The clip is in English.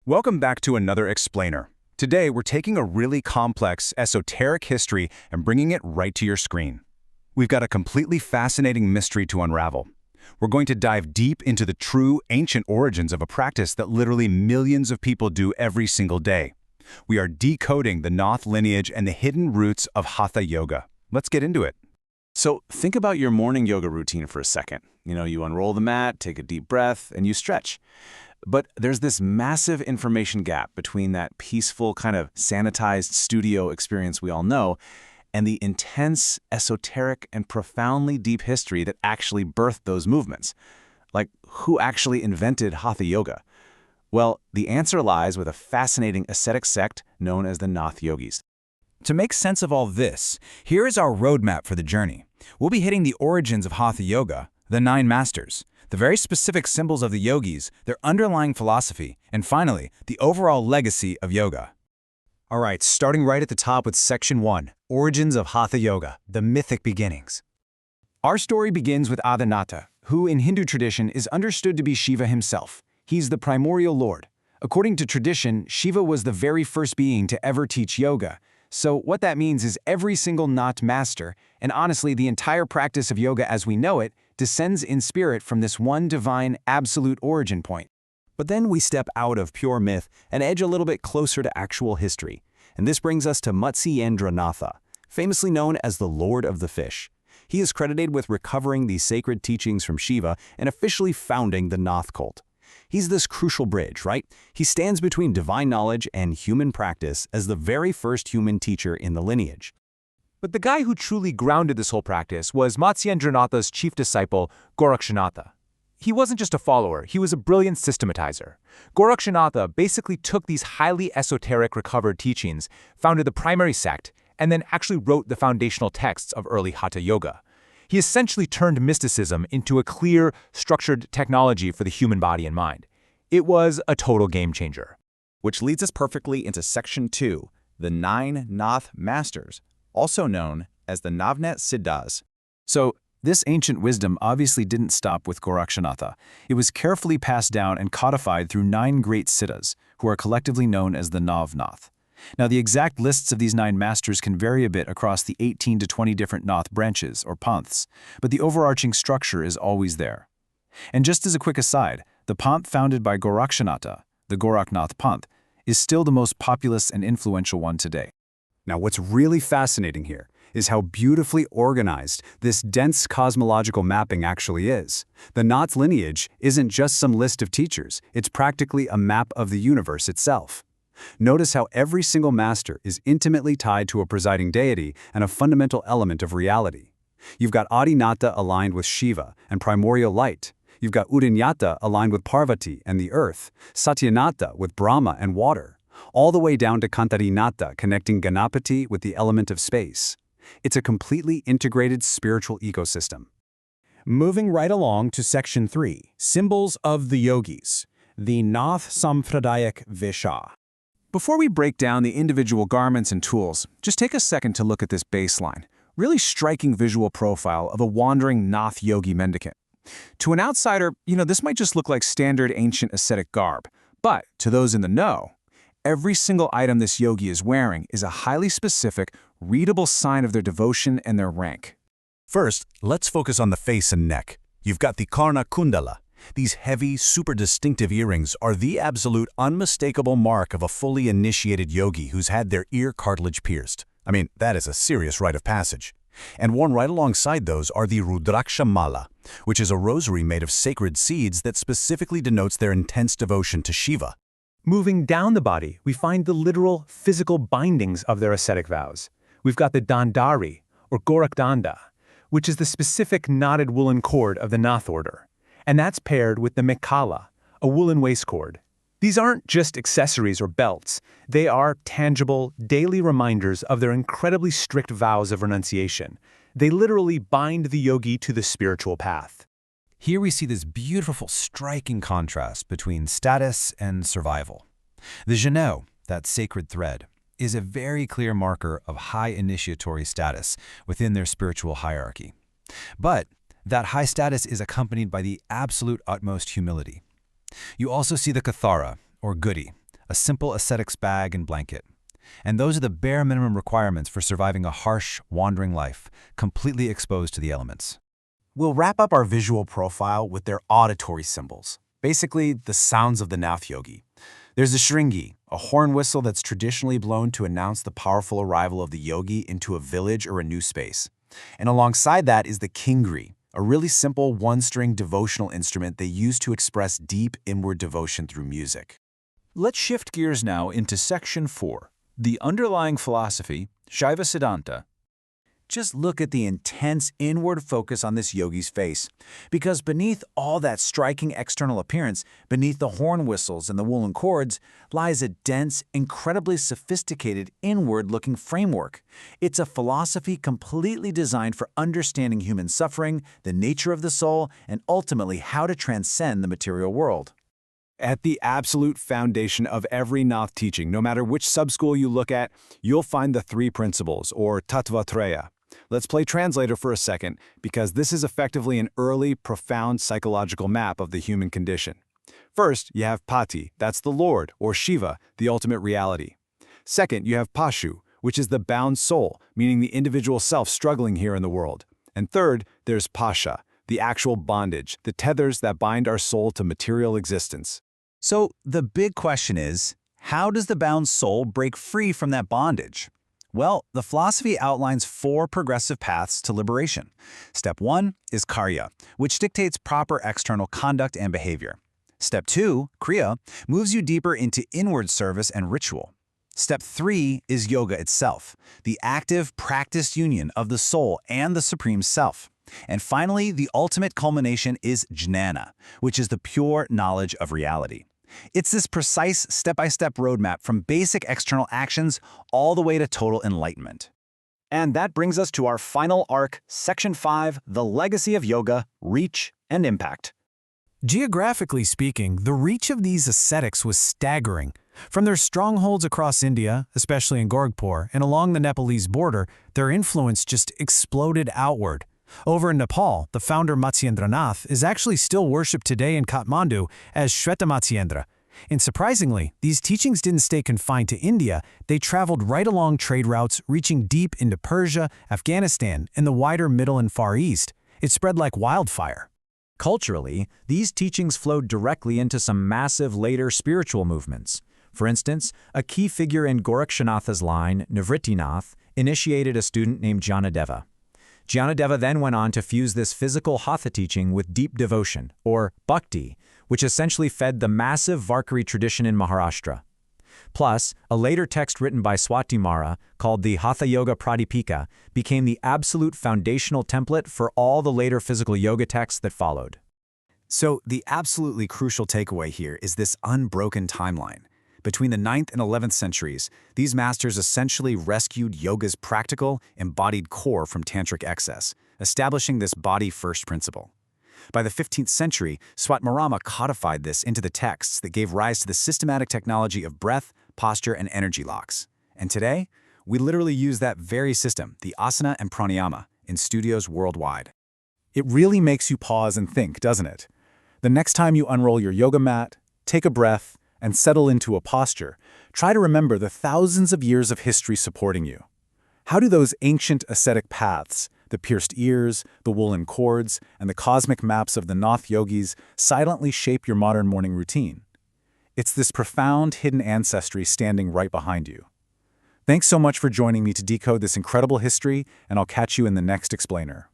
Welcome back to another explainer. Today, we're taking a really complex, esoteric history and bringing it right to your screen. We've got a completely fascinating mystery to unravel. We're going to dive deep into the true, ancient origins of a practice that literally millions of people do every single day. We are decoding the Nath lineage and the hidden roots of Hatha yoga. Let's get into it. So think about your morning yoga routine for a second. You unroll the mat, take a deep breath, and you stretch. But there's this massive information gap between that peaceful, kind of sanitized studio experience we all know and the intense, esoteric, and profoundly deep history that actually birthed those movements. Like, who actually invented Hatha yoga? Well, the answer lies with a fascinating ascetic sect known as the Nath yogis. To make sense of all this, here is our roadmap for the journey. We'll be hitting the origins of Hatha yoga, the 9 masters, the very specific symbols of the yogis, their underlying philosophy, and finally, the overall legacy of yoga. All right, starting right at the top with Section 1, Origins of Hatha Yoga, the Mythic Beginnings. Our story begins with Adinata, who in Hindu tradition is understood to be Shiva himself. He's the primordial lord. According to tradition, Shiva was the very first being to ever teach yoga. So what that means is every single Nath master, and honestly the entire practice of yoga as we know it, descends in spirit from this one divine, absolute origin point. But then we step out of pure myth and edge a little bit closer to actual history. And this brings us to Matsyendranatha, famously known as the Lord of the Fish. He is credited with recovering these sacred teachings from Shiva and officially founding the Nath cult. He's this crucial bridge, right? He stands between divine knowledge and human practice as the very first human teacher in the lineage. But the guy who truly grounded this whole practice was Matsyendranatha's chief disciple, Gorakshanatha. He wasn't just a follower, he was a brilliant systematizer. Gorakshanatha basically took these highly esoteric recovered teachings, founded the primary sect, and then actually wrote the foundational texts of early Hatha yoga. He essentially turned mysticism into a clear, structured technology for the human body and mind. It was a total game changer. Which leads us perfectly into Section 2, the 9 Nath masters, also known as the Navnet Siddhas. So, this ancient wisdom obviously didn't stop with Gorakshanatha. It was carefully passed down and codified through 9 great siddhas, who are collectively known as the Navnath. Now, the exact lists of these 9 masters can vary a bit across the 18 to 20 different Nath branches, or panths, but the overarching structure is always there. And just as a quick aside, the panth founded by Gorakshanatha, the Goraknath Panth, is still the most populous and influential one today. Now, what's really fascinating here is how beautifully organized this dense cosmological mapping actually is. The Nath lineage isn't just some list of teachers, it's practically a map of the universe itself. Notice how every single master is intimately tied to a presiding deity and a fundamental element of reality. You've got Adinata aligned with Shiva and primordial light. You've got Udinyata aligned with Parvati and the earth, Satyanata with Brahma and water, all the way down to Kantarinata connecting Ganapati with the element of space. It's a completely integrated spiritual ecosystem. Moving right along to Section 3, Symbols of the Yogis, the Nath Sampradayak Visha. Before we break down the individual garments and tools, just take a second to look at this baseline, really striking visual profile of a wandering Nath yogi mendicant. To an outsider, this might just look like standard ancient ascetic garb, but to those in the know, every single item this yogi is wearing is a highly specific, readable sign of their devotion and their rank. First, let's focus on the face and neck. You've got the Karna Kundala. These heavy, super distinctive earrings are the absolute unmistakable mark of a fully initiated yogi who's had their ear cartilage pierced. I mean, that is a serious rite of passage. And worn right alongside those are the Rudraksha Mala, which is a rosary made of sacred seeds that specifically denotes their intense devotion to Shiva. Moving down the body, we find the literal, physical bindings of their ascetic vows. We've got the Dandari, or Gorakdanda, which is the specific knotted woolen cord of the Nath order. And that's paired with the Mekala, a woolen waist cord. These aren't just accessories or belts. They are tangible, daily reminders of their incredibly strict vows of renunciation. They literally bind the yogi to the spiritual path. Here we see this beautiful, striking contrast between status and survival. The Janot, that sacred thread, is a very clear marker of high initiatory status within their spiritual hierarchy. But that high status is accompanied by the absolute utmost humility. You also see the Kathara, or Goody, a simple ascetics bag and blanket. And those are the bare minimum requirements for surviving a harsh, wandering life, completely exposed to the elements. We'll wrap up our visual profile with their auditory symbols, basically the sounds of the Nath yogi. There's the shringi, a horn whistle that's traditionally blown to announce the powerful arrival of the yogi into a village or a new space. And alongside that is the kingri, a really simple one-string devotional instrument they use to express deep inward devotion through music. Let's shift gears now into Section 4, the underlying philosophy, Shaiva Siddhanta. Just look at the intense inward focus on this yogi's face, because beneath all that striking external appearance, beneath the horn whistles and the woolen cords, lies a dense, incredibly sophisticated inward-looking framework. It's a philosophy completely designed for understanding human suffering, the nature of the soul, and ultimately how to transcend the material world. At the absolute foundation of every Nath teaching, no matter which subschool you look at, you'll find the three principles, or tattva-traya. Let's play translator for a second, because this is effectively an early, profound psychological map of the human condition. First, you have Pati, that's the Lord, or Shiva, the ultimate reality. Second, you have Pashu, which is the bound soul, meaning the individual self struggling here in the world. And third, there's Pasha, the actual bondage, the tethers that bind our soul to material existence. So the big question is, how does the bound soul break free from that bondage? Well, the philosophy outlines 4 progressive paths to liberation. Step 1 is karya, which dictates proper external conduct and behavior. Step 2, kriya, moves you deeper into inward service and ritual. Step 3 is yoga itself, the active, practiced union of the soul and the supreme self. And finally, the ultimate culmination is jnana, which is the pure knowledge of reality. It's this precise step-by-step roadmap from basic external actions all the way to total enlightenment. And that brings us to our final arc, Section 5, the legacy of yoga, reach, and impact. Geographically speaking, the reach of these ascetics was staggering. From their strongholds across India, especially in Gorakhpur, and along the Nepalese border, their influence just exploded outward. Over in Nepal, the founder Matsyendranath is actually still worshipped today in Kathmandu as Shweta Matsyendra. And surprisingly, these teachings didn't stay confined to India. They traveled right along trade routes, reaching deep into Persia, Afghanistan, and the wider Middle and Far East. It spread like wildfire. Culturally, these teachings flowed directly into some massive later spiritual movements. For instance, a key figure in Gorakshanatha's line, Nivrittinath, initiated a student named Jnanadeva. Jnanadeva then went on to fuse this physical Hatha teaching with deep devotion, or bhakti, which essentially fed the massive Varkari tradition in Maharashtra. Plus, a later text written by Swati Mara, called the Hatha Yoga Pradipika, became the absolute foundational template for all the later physical yoga texts that followed. So the absolutely crucial takeaway here is this unbroken timeline. Between the 9th and 11th centuries, these masters essentially rescued yoga's practical, embodied core from tantric excess, establishing this body-first principle. By the 15th century, Swatmarama codified this into the texts that gave rise to the systematic technology of breath, posture, and energy locks. And today, we literally use that very system, the asana and pranayama, in studios worldwide. It really makes you pause and think, doesn't it? The next time you unroll your yoga mat, take a breath, and settle into a posture, try to remember the thousands of years of history supporting you. How do those ancient ascetic paths, the pierced ears, the woolen cords, and the cosmic maps of the Nath yogis silently shape your modern morning routine? It's this profound hidden ancestry standing right behind you. Thanks so much for joining me to decode this incredible history, and I'll catch you in the next explainer.